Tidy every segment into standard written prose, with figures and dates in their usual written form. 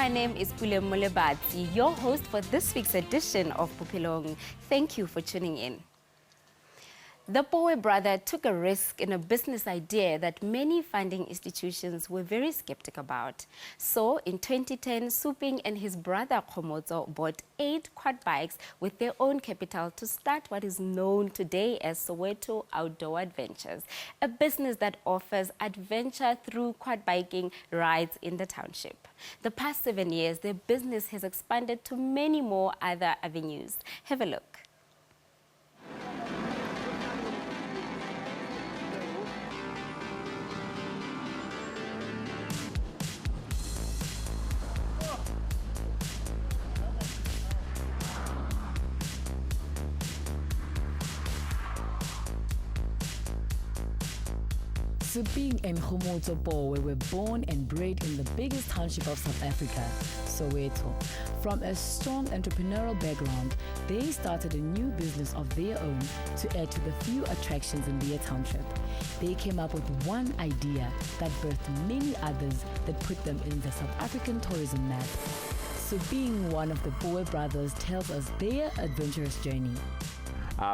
My name is Pule Molebatsi, your host for this week's edition of Bophelong. Thank you for tuning in. The Powe brother took a risk in a business idea that many funding institutions were very skeptical about. So, in 2010, Suping and his brother Khomotso bought 8 quad bikes with their own capital to start what is known today as Soweto Outdoor Adventures, a business that offers adventure through quad biking rides in the township. The past 7 years, their business has expanded to many more other avenues. Have a look. Suping and Khomotso Powe were born and bred in the biggest township of South Africa, Soweto. From a strong entrepreneurial background, they started a new business of their own to add to the few attractions in their township. They came up with one idea that birthed many others that put them in the South African tourism map. Suping, one of the Powe brothers, tells us their adventurous journey.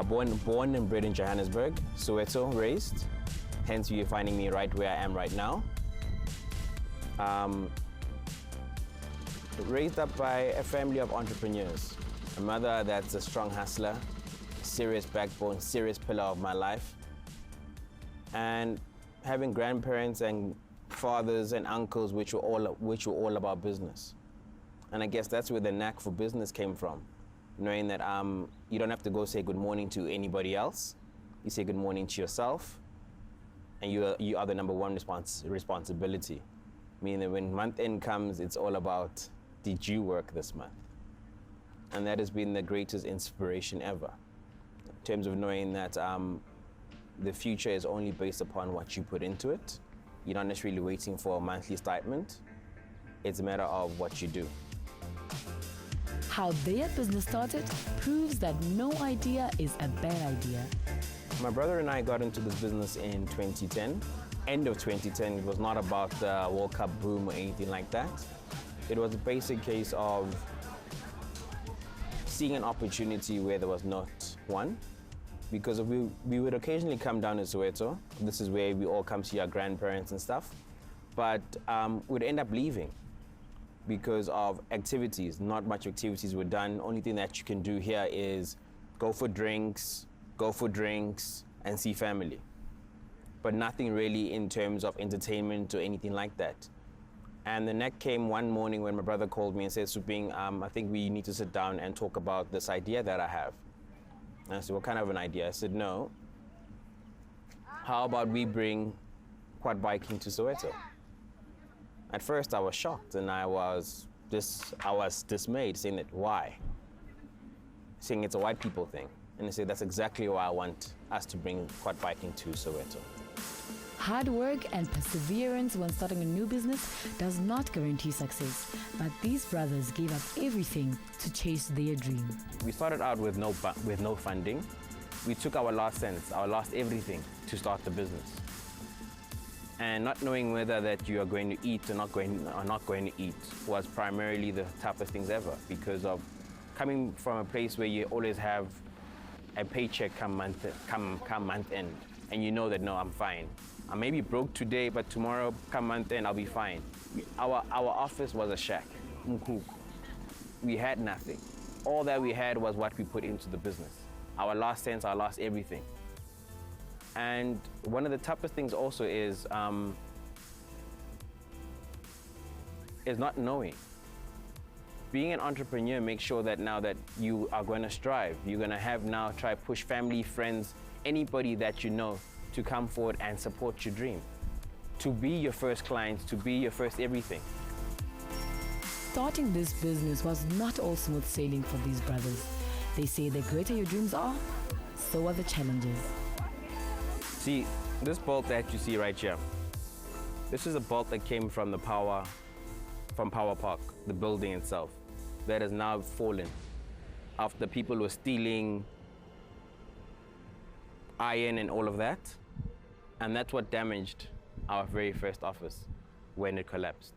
Born and bred in Johannesburg, Soweto, raised. Hence, you're finding me right where I am right now. Raised up by a family of entrepreneurs. A mother that's a strong hustler, serious backbone, serious pillar of my life. And having grandparents and fathers and uncles which were all about business. And I guess that's where the knack for business came from. Knowing that you don't have to go say good morning to anybody else. You say good morning to yourself. And you are the number one responsibility. Meaning that when month end comes, it's all about, did you work this month? And that has been the greatest inspiration ever. In terms of knowing that the future is only based upon what you put into it. You're not necessarily waiting for a monthly statement. It's a matter of what you do. How their business started proves that no idea is a bad idea. My brother and I got into this business in 2010. End of 2010, it was not about the World Cup boom or anything like that. It was a basic case of seeing an opportunity where there was not one. Because we would occasionally come down to Soweto. This is where we all come see our grandparents and stuff. But we'd end up leaving because of activities. Not much activities were done. Only thing that you can do here is go for drinks, and see family. But nothing really in terms of entertainment or anything like that. And the neck came one morning when my brother called me and said, Suping, I think we need to sit down and talk about this idea that I have. And I said, what kind of an idea? I said, no. How about we bring quad biking to Soweto? At first I was shocked and I was dismayed, saying that why? Saying it's a white people thing. And I said, that's exactly why I want us to bring quad biking to Soweto. Hard work and perseverance when starting a new business does not guarantee success, but these brothers gave up everything to chase their dream. We started out with no funding. We took our last cents, our last everything to start the business. And not knowing whether that you are going to eat or not going to eat was primarily the toughest things ever, because of coming from a place where you always have a paycheck come month end, and you know that, no, I'm fine. I may be broke today, but tomorrow, come month end, I'll be fine. Our office was a shack. We had nothing. All that we had was what we put into the business. Our last cents, our last everything. And one of the toughest things also is not knowing. Being an entrepreneur makes sure that now that you are going to strive, you're going to have now try push family, friends, anybody that you know to come forward and support your dream. To be your first client, to be your first everything. Starting this business was not all smooth sailing for these brothers. They say the greater your dreams are, so are the challenges. See, this bolt that you see right here, this is a bolt that came from Power Park, the building itself, that has now fallen after people were stealing iron and all of that. And that's what damaged our very first office when it collapsed.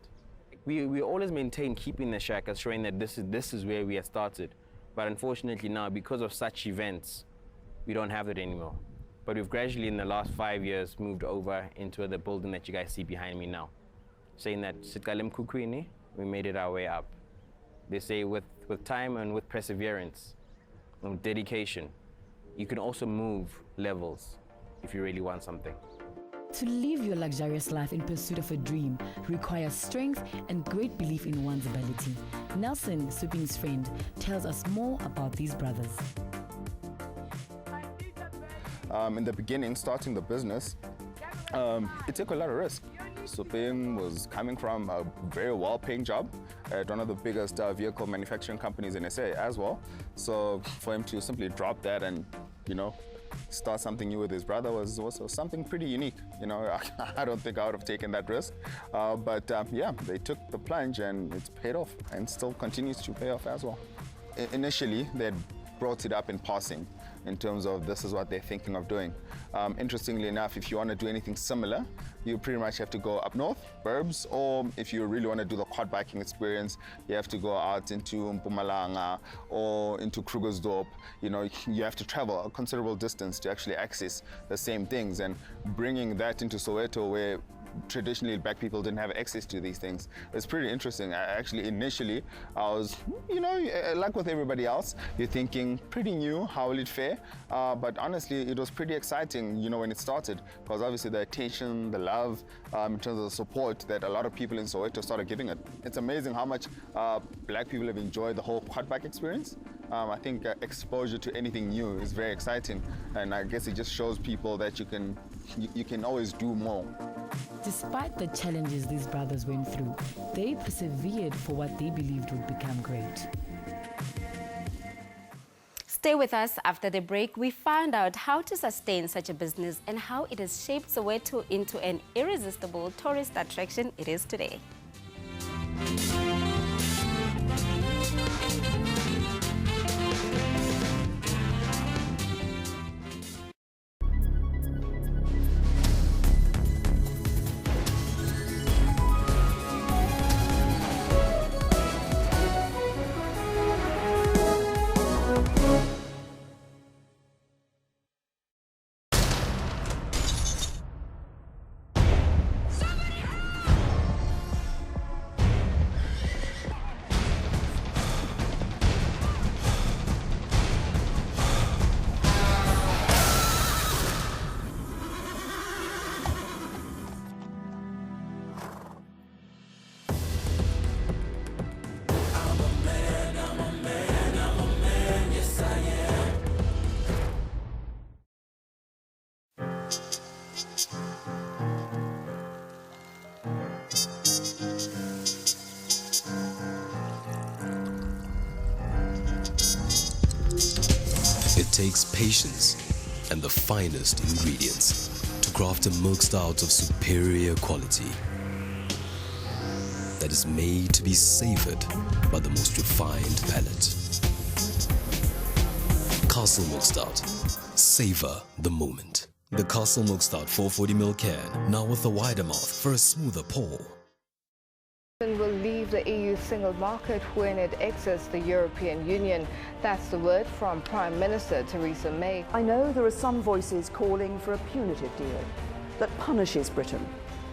we always maintain keeping the shack as showing that this is where we had started. But unfortunately now, because of such events, we don't have it anymore. But we've gradually, in the last 5 years, moved over into the building that you guys see behind me now. Saying that we made it our way up. They say with time and with perseverance and with dedication, you can also move levels if you really want something. To live your luxurious life in pursuit of a dream requires strength and great belief in one's ability. Nelson, Suping's friend, tells us more about these brothers. In the beginning, starting the business, it took a lot of risk. Suping was coming from a very well-paying job at one of the biggest vehicle manufacturing companies in SA as well. So for him to simply drop that and, start something new with his brother was also something pretty unique. I don't think I would have taken that risk. But they took the plunge and it's paid off and still continues to pay off as well. Initially, they had brought it up in passing in terms of this is what they're thinking of doing. Interestingly enough, if you want to do anything similar, you pretty much have to go up north, Burbs, or if you really want to do the quad biking experience, you have to go out into Mpumalanga or into Krugersdorp. You have to travel a considerable distance to actually access the same things, and bringing that into Soweto, where traditionally black people didn't have access to these things. It's pretty interesting. Initially, I was, like with everybody else, you're thinking pretty new, how will it fare? But honestly, it was pretty exciting, when it started, because obviously the attention, the love, in terms of the support that a lot of people in Soweto started giving it. It's amazing how much black people have enjoyed the whole quad bike experience. I think exposure to anything new is very exciting, and I guess it just shows people that you can always do more. Despite the challenges these brothers went through, they persevered for what they believed would become great. Stay with us. After the break, we found out how to sustain such a business and how it has shaped Soweto into an irresistible tourist attraction it is today. It takes patience and the finest ingredients to craft a milk stout of superior quality that is made to be savored by the most refined palate. Castle Milk Stout. Savor the moment. The Castle Milk Stout 440ml can, now with a wider mouth for a smoother pour. Will leave the EU single market when it exits the European Union. That's the word from Prime Minister Theresa May. I know there are some voices calling for a punitive deal that punishes Britain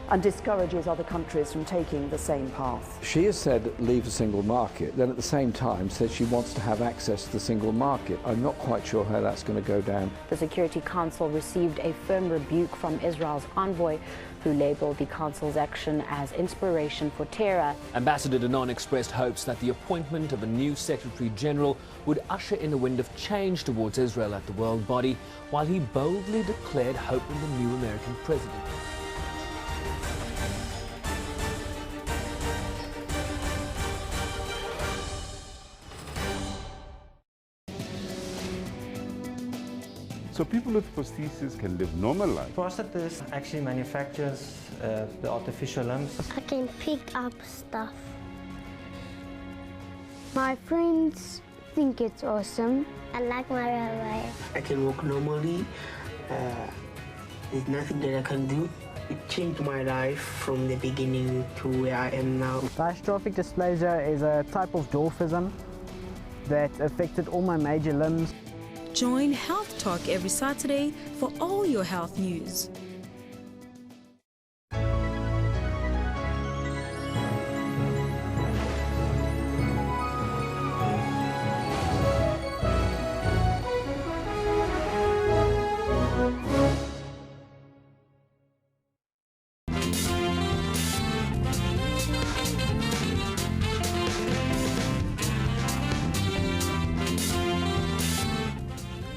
and discourages other countries from taking the same path. She has said leave the single market, then at the same time says she wants to have access to the single market. I'm not quite sure how that's going to go down. The Security Council received a firm rebuke from Israel's envoy, who labelled the Council's action as inspiration for terror. Ambassador Danon expressed hopes that the appointment of a new Secretary General would usher in a wind of change towards Israel at the world body, while he boldly declared hope in the new American president. So people with prosthesis can live normal life. Prosthesis actually manufactures the artificial limbs. I can pick up stuff. My friends think it's awesome. I like my railway. I can walk normally. There's nothing that I can do. It changed my life from the beginning to where I am now. Dystrophic dysplasia is a type of dwarfism that affected all my major limbs. Join Health Talk every Saturday for all your health news.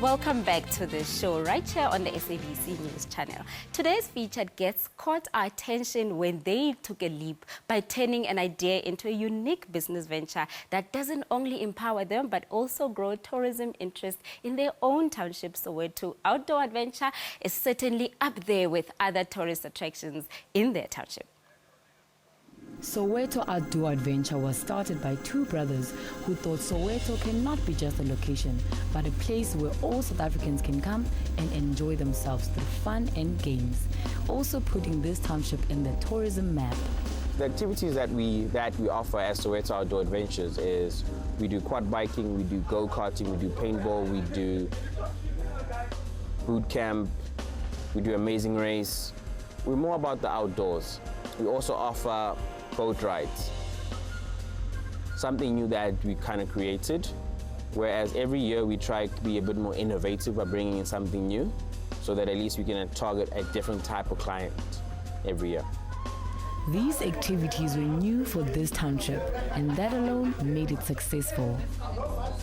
Welcome back to the show right here on the SABC News channel. Today's featured guests caught our attention when they took a leap by turning an idea into a unique business venture that doesn't only empower them but also grow tourism interest in their own township. Soweto Outdoor Adventure is certainly up there with other tourist attractions in their township. Soweto Outdoor Adventure was started by two brothers who thought Soweto cannot be just a location, but a place where all South Africans can come and enjoy themselves through fun and games, also putting this township in the tourism map. The activities that we offer as Soweto Outdoor Adventures is we do quad biking, we do go-karting, we do paintball, we do boot camp, we do amazing race. We're more about the outdoors. We also offer boat rides, something new that we kind of created, whereas every year we try to be a bit more innovative by bringing in something new so that at least we can target a different type of client every year. These activities were new for this township, and that alone made it successful.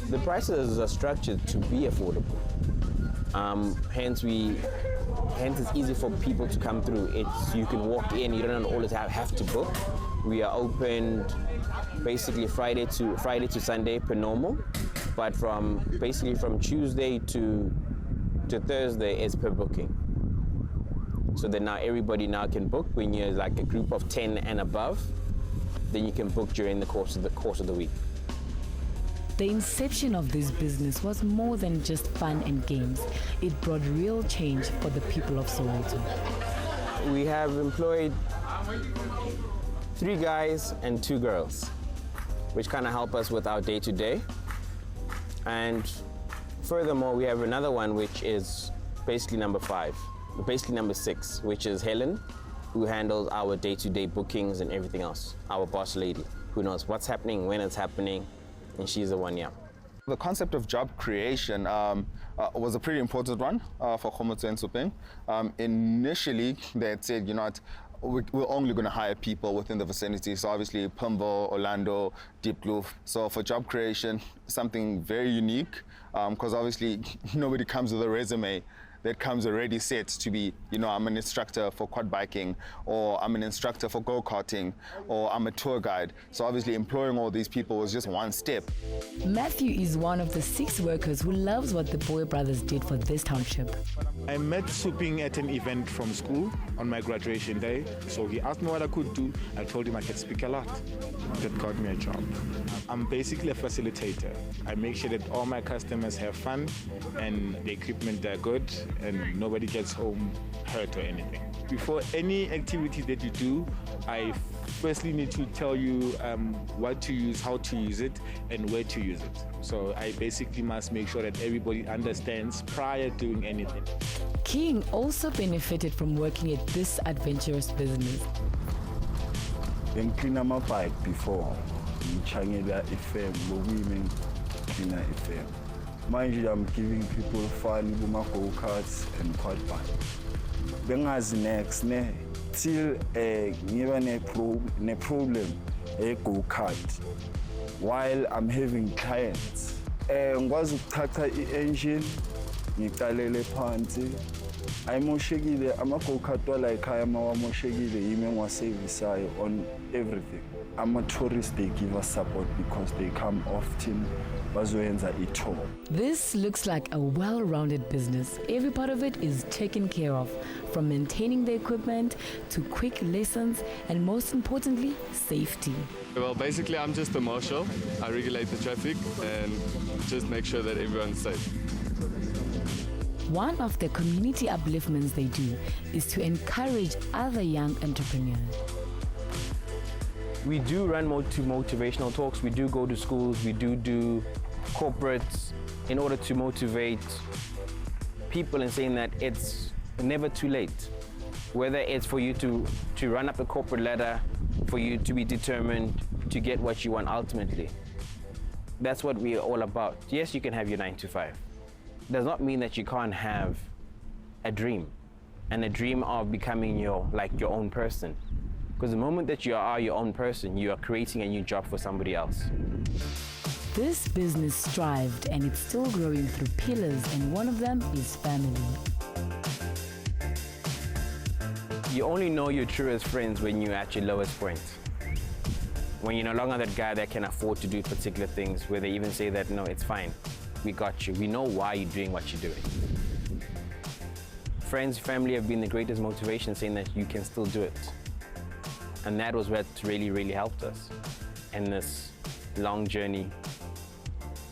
The prices are structured to be affordable. Hence it's easy for people to come through. You can walk in, you don't always have to book. We are open basically Friday to Sunday per normal, but from Tuesday to Thursday is per booking. So then now everybody can book. When you're like a group of 10 and above, then you can book during the course of the week. The inception of this business was more than just fun and games. It brought real change for the people of Soweto. We have employed 3 guys and 2 girls, which kind of help us with our day-to-day. And furthermore, we have another one which is basically number 6, which is Helen, who handles our day-to-day bookings and everything else. Our boss lady, who knows what's happening, when it's happening, and she's the one, yeah. The concept of job creation was a pretty important one for Khomotso and Supeng. Initially, they had said, you know what, we're only going to hire people within the vicinity. So obviously, Pumbo, Orlando, Deep Kloof. So for job creation, something very unique, because obviously nobody comes with a resume that comes already set to be, you know, I'm an instructor for quad biking, or I'm an instructor for go-karting, or I'm a tour guide. So obviously employing all these people was just one step. Matthew is one of the 6 workers who loves what the Boy brothers did for this township. I met Supeng at an event from school on my graduation day. So he asked me what I could do. I told him I could speak a lot. That got me a job. I'm basically a facilitator. I make sure that all my customers have fun and the equipment are good and nobody gets home hurt or anything. Before any activity that you do, I firstly need to tell you what to use, how to use it, and where to use it. So I basically must make sure that everybody understands prior to doing anything. King also benefited from working at this adventurous business. I cleaned my bike before. Changela FM, women cleaner FM. Mind you, I'm giving people fun, go-karts and quad bike. Bengazi next, till given a problem, a go-kart, while I'm having clients. Ngwazi ukuthatha i-engine, ngiqalele phansi. Ayimoshekile ama-go-kart wala ekhaya mawamoshekile yimi engiwaservisayo on everything. I'm a tourist, they give us support because they come often. This looks like a well-rounded business. Every part of it is taken care of, from maintaining the equipment to quick lessons and most importantly, safety. Well, basically I'm just a marshal. I regulate the traffic and just make sure that everyone's safe. One of the community upliftments they do is to encourage other young entrepreneurs. We do run motivational talks, we do go to schools, we do corporates in order to motivate people in saying that it's never too late. Whether it's for you to run up the corporate ladder, for you to be determined to get what you want ultimately. That's what we're all about. Yes, you can have your 9 to 5. Does not mean that you can't have a dream, and a dream of becoming your own person. Because the moment that you are your own person, you are creating a new job for somebody else. This business thrived and it's still growing through pillars, and one of them is family. You only know your truest friends when you're at your lowest point. When you're no longer that guy that can afford to do particular things, where they even say that, no, it's fine, we got you. We know why you're doing what you're doing. Friends, family have been the greatest motivation, saying that you can still do it. And that was what really, really helped us in this long journey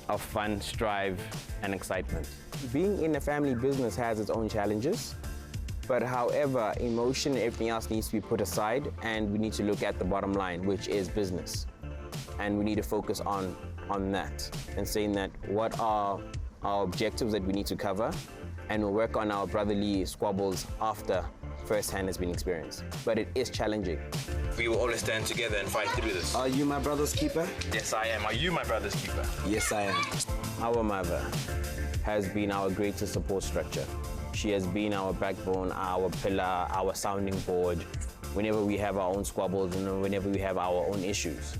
of fun, strive, and excitement. Being in a family business has its own challenges, but however, emotion and everything else needs to be put aside, and we need to look at the bottom line, which is business. And we need to focus on that and saying that what are our objectives that we need to cover, and we'll work on our brotherly squabbles after first-hand has been experienced. But it is challenging. We will always stand together and fight through this. Are you my brother's keeper? Yes, I am. Are you my brother's keeper? Yes, I am. Our mother has been our greatest support structure. She has been our backbone, our pillar, our sounding board, whenever we have our own squabbles and whenever we have our own issues.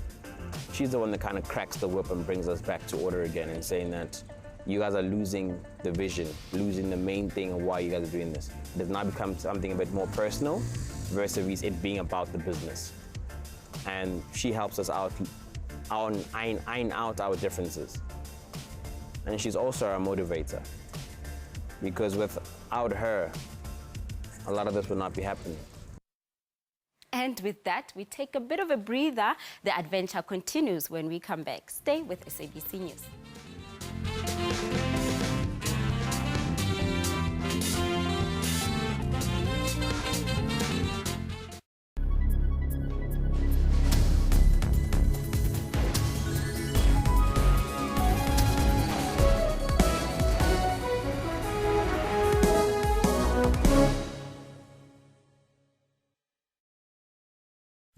She's the one that kind of cracks the whip and brings us back to order again, and saying that you guys are losing the vision, losing the main thing of why you guys are doing this. It has now become something a bit more personal versus it being about the business. And she helps us out, iron out our differences. And she's also our motivator, because without her, a lot of this would not be happening. And with that, we take a bit of a breather. The adventure continues when we come back. Stay with SABC News.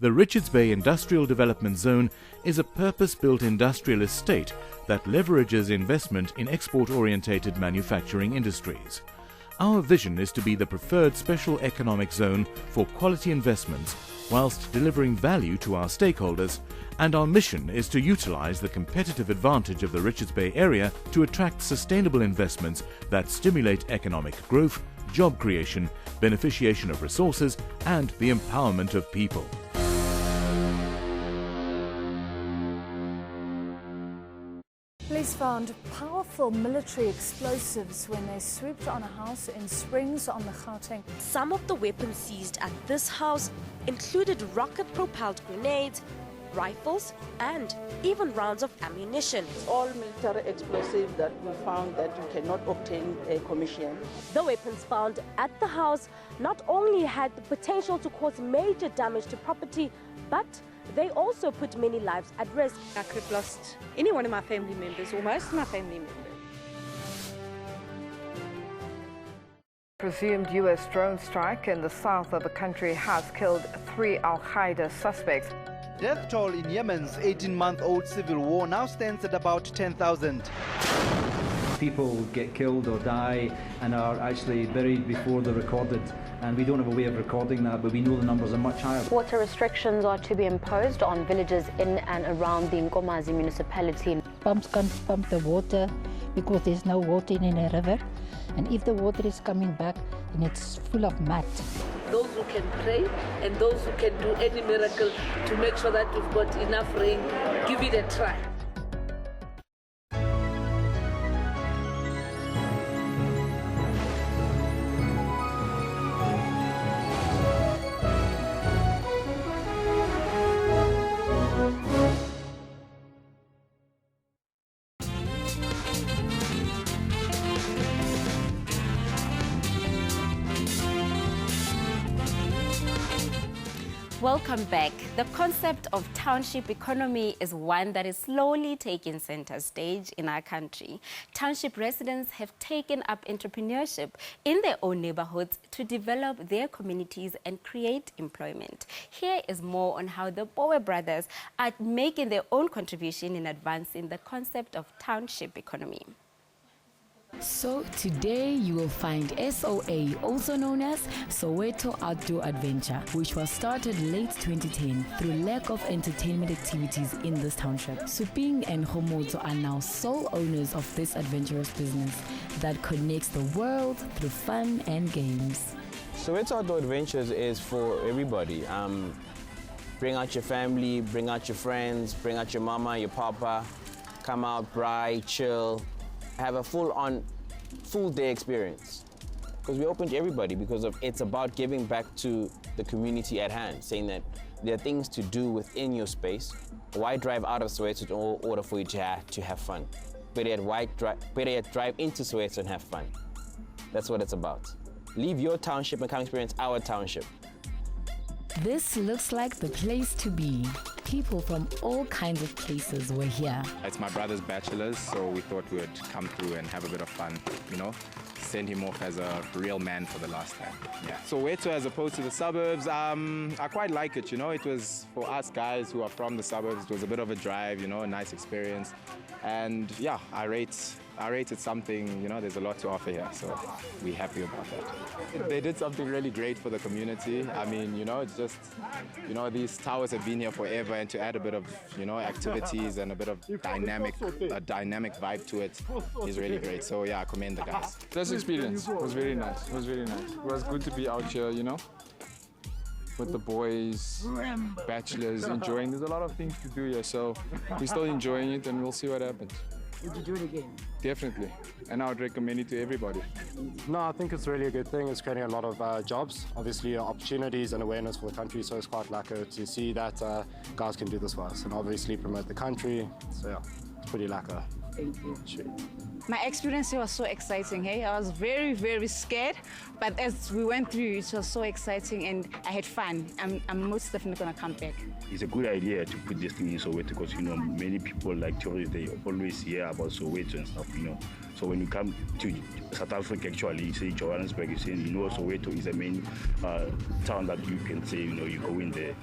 The Richards Bay Industrial Development Zone is a purpose-built industrial estate that leverages investment in export-orientated manufacturing industries. Our vision is to be the preferred special economic zone for quality investments whilst delivering value to our stakeholders, and our mission is to utilize the competitive advantage of the Richards Bay area to attract sustainable investments that stimulate economic growth, job creation, beneficiation of resources, and the empowerment of people. Police found powerful military explosives when they swooped on a house in Springs on the Gauteng. Some of the weapons seized at this house included rocket-propelled grenades, rifles, and even rounds of ammunition. All military explosives that we found that you cannot obtain a commission. The weapons found at the house not only had the potential to cause major damage to property, but they also put many lives at risk. I could have lost any one of my family members, or most of my family members. Presumed U.S. drone strike in the south of the country has killed 3 Al-Qaeda suspects. Death toll in Yemen's 18-month-old civil war now stands at about 10,000. People get killed or die and are actually buried before they're recorded, and we don't have a way of recording that, but we know the numbers are much higher. Water restrictions are to be imposed on villages in and around the Nkomazi municipality. Pumps can't pump the water because there's no water in a river, and if the water is coming back, then it's full of mud. Those who can pray and those who can do any miracle to make sure that we've got enough rain, give it a try. Welcome back. The concept of township economy is one that is slowly taking center stage in our country. Township residents have taken up entrepreneurship in their own neighborhoods to develop their communities and create employment. Here is more on how the Bowe brothers are making their own contribution in advancing the concept of township economy. So today you will find SOA, also known as Soweto Outdoor Adventure, which was started late 2010 through lack of entertainment activities in this township. Suping and Homoto are now sole owners of this adventurous business that connects the world through fun and games. Soweto Outdoor Adventures is for everybody. Bring out your family, bring out your friends, bring out your mama, your papa, come out, braai, chill, have a full day experience. Because we open to everybody because it's about giving back to the community at hand, saying that there are things to do within your space. Why drive out of Soweto in order for you to have fun? Better yet, drive into Soweto and have fun. That's what it's about. Leave your township and come experience our township. This looks like the place to be. People from all kinds of places were here. It's my brother's bachelor's, so we thought we would come through and have a bit of fun, you know, send him off as a real man for the last time. Yeah. So Soweto, as opposed to the suburbs, I quite like it, you know. It was, for us guys who are from the suburbs, it was a bit of a drive, you know, a nice experience. And yeah, I rate it something, you know, there's a lot to offer here, so we're happy about that. They did something really great for the community. I mean, you know, it's just, you know, these towers have been here forever, and to add a bit of, you know, activities and a bit of dynamic vibe to it is really great. So yeah, I commend the guys. This experience was very nice. It was very nice. It was good to be out here, you know, with the boys, bachelors, enjoying. There's a lot of things to do here, so we're still enjoying it, and we'll see what happens. Would you do it again? Definitely, and I would recommend it to everybody. No, I think it's really a good thing. It's creating a lot of jobs, obviously opportunities and awareness for the country, so it's quite lacquer to see that guys can do this for us and obviously promote the country. So yeah, it's pretty lacquer. Thank you. Sure. My experience here was so exciting, hey? I was very, very scared, but as we went through, it was so exciting and I had fun. I'm most definitely gonna come back. It's a good idea to put this thing in Soweto because, you know, many people like tourists, they always hear about Soweto and stuff, you know. So when you come to South Africa, actually, you say Johannesburg, you say, you know, Soweto is a main town that you can say, you know, you go in there.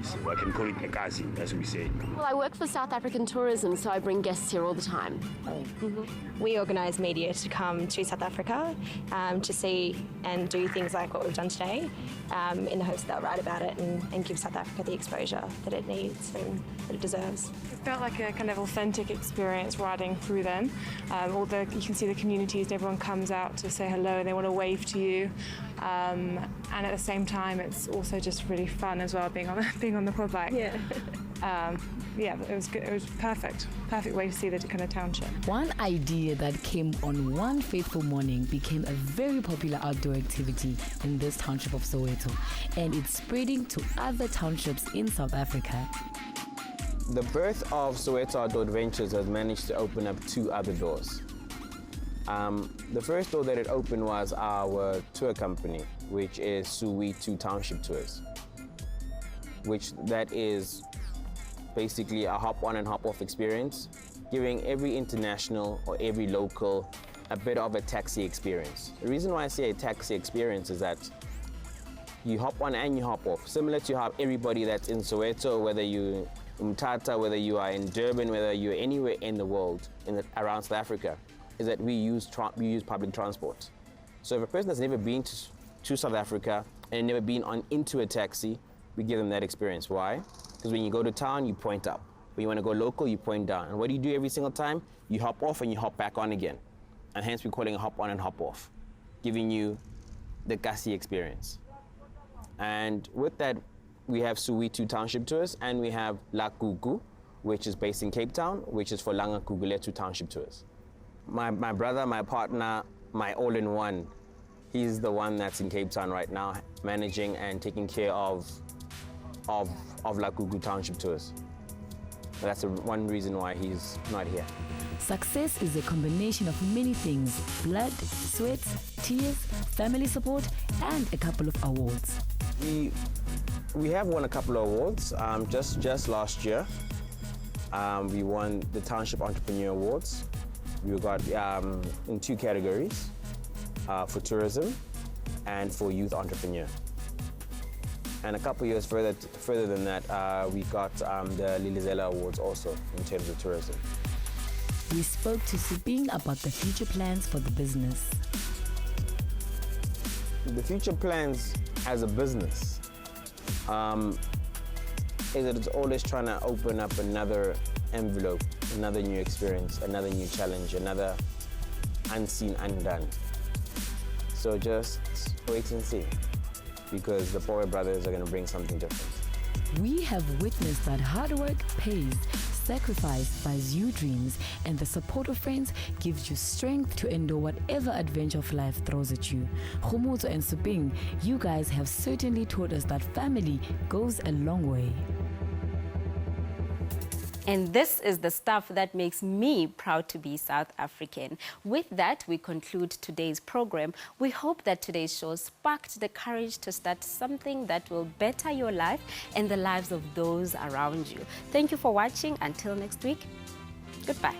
So I can call it a kasi, as we say. Well, I work for South African Tourism, so I bring guests here all the time. We organise media to come to South Africa to see and do things like what we've done today in the hopes that they'll write about it and give South Africa the exposure that it needs and that it deserves. It felt like a kind of authentic experience riding through them. You can see the communities and everyone comes out to say hello and they want to wave to you. And at the same time, it's also just really fun as well, being on the quad bike. Yeah. Yeah, it was good. It was perfect way to see the kind of township. One idea that came on one fateful morning became a very popular outdoor activity in this township of Soweto, and it's spreading to other townships in South Africa. The birth of Soweto Outdoor Adventures has managed to open up 2 other doors. The first door that it opened was our tour company, which is Soweto Township Tours, which that is basically a hop-on and hop-off experience, giving every international or every local a bit of a taxi experience. The reason why I say a taxi experience is that you hop on and you hop off, similar to how everybody that's in Soweto, whether you're in Mthatha, whether you are in Durban, whether you're anywhere in the world, around South Africa, is that we use public transport. So if a person has never been to South Africa and never been into a taxi, we give them that experience. Why? Because when you go to town, you point up. When you want to go local, you point down. And what do you do every single time? You hop off and you hop back on again. And hence we're calling it hop on and hop off, giving you the kasi experience. And with that, we have Soweto Township Tours, and we have La Gugu, which is based in Cape Town, which is for Langa Gugulethu Township Tours. My brother, my partner, my all-in-one, he's the one that's in Cape Town right now, managing and taking care of La Gugu Township Tours. But that's one reason why he's not here. Success is a combination of many things: blood, sweat, tears, family support, and a couple of awards. We We have won a couple of awards. Just last year, we won the Township Entrepreneur Awards. We got in 2 categories, for tourism and for youth entrepreneur. And a couple of years further than that, we got the Lilizela Awards also in terms of tourism. We spoke to Suping about the future plans for the business. The future plans as a business is that it's always trying to open up another envelope, another new experience, another new challenge, another unseen, undone. So just wait and see, because the Powe brothers are going to bring something different. We have witnessed that hard work pays, sacrifice buys you dreams, and the support of friends gives you strength to endure whatever adventure of life throws at you. Khomotso and Suping, you guys have certainly taught us that family goes a long way. And this is the stuff that makes me proud to be South African. With that, we conclude today's program. We hope that today's show sparked the courage to start something that will better your life and the lives of those around you. Thank you for watching. Until next week, goodbye.